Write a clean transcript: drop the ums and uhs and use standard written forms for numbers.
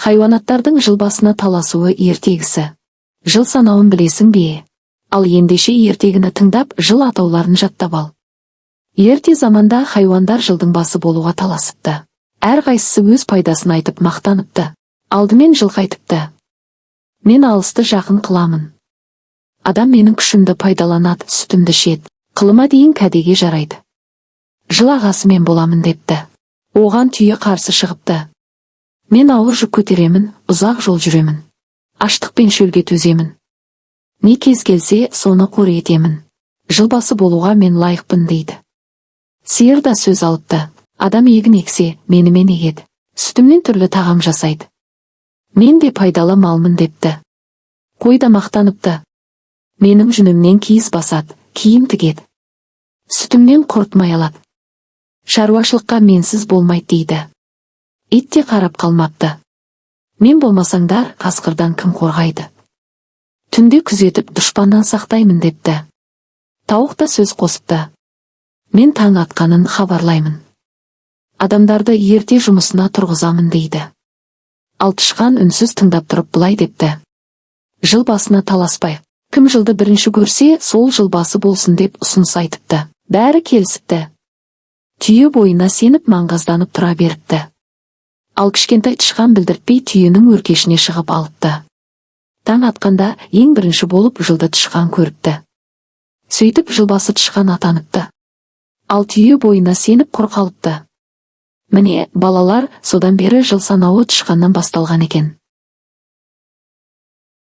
Хайуанаттардың жыл басына таласуы ертегісі. Жыл санауын білесің бе? Ал ендеше ертегіні тыңдап, жыл атауларын жаттап ал. Ерте заманда хайуандар жылдың басы болуға таласыпты. Әрқайсысы өз пайдасын айтып мақтаныпты. Алдымен жылқы айтыпты: мен алысты жақын қыламын. Адам менің күшімді пайдаланады, сүтімді ішеді, қылыма дейін кәдеге жарайды. Жыл ағасы мен боламын депті. Оған түйе қарсы шығыпты: мен ауыр жүк көтеремін, ұзақ жол жүремін. Аштық пен шөлге төземін. Не кез келсе, соны қор етемін. Жыл басы болуға мен лайықпын дейді. Сиыр да сөз алыпты: адам егін ексе, менімен егеді. Сүтімнен түрлі тағам жасайды. Мен де пайдалы малмын депті. Қой да мақтаныпты: менің жүнімнен киіз басады, киім тігеді. Сүтімнен құрт маялады. Шаруашылыққа менсіз болмайды дейді. Ит те қарап қалмапты: мен болмасаңдар, қасқырдан кім қорғайды? Түнде күзетіп, дұшпаннан сақтаймын депті. Тауық та сөз қосыпты: мен таң атқанын хабарлаймын. Адамдарды ерте жұмысына тұрғызамын дейді. Ал тышқан үнсіз тыңдап тұрып былай депті: жыл басына таласпайық. Кім жылды бірінші көрсе, сол жыл басы болсын деп ұсыныс айтыпты. Бәрі келісіпті. Түйе бойына сеніп маңғазданып тұра беріпті. Ал кішкентай тышқан білдіртпей түйенің өркешіне шығып алыпты. Таң атқанда ең бірінші болып жылды тышқан көріпті. Сөйтіп жылбасы тышқан атаныпты. Ал түйе бойына сеніп құр қалыпты. Міне, балалар, содан бері жыл санауы тышқаннан басталған екен.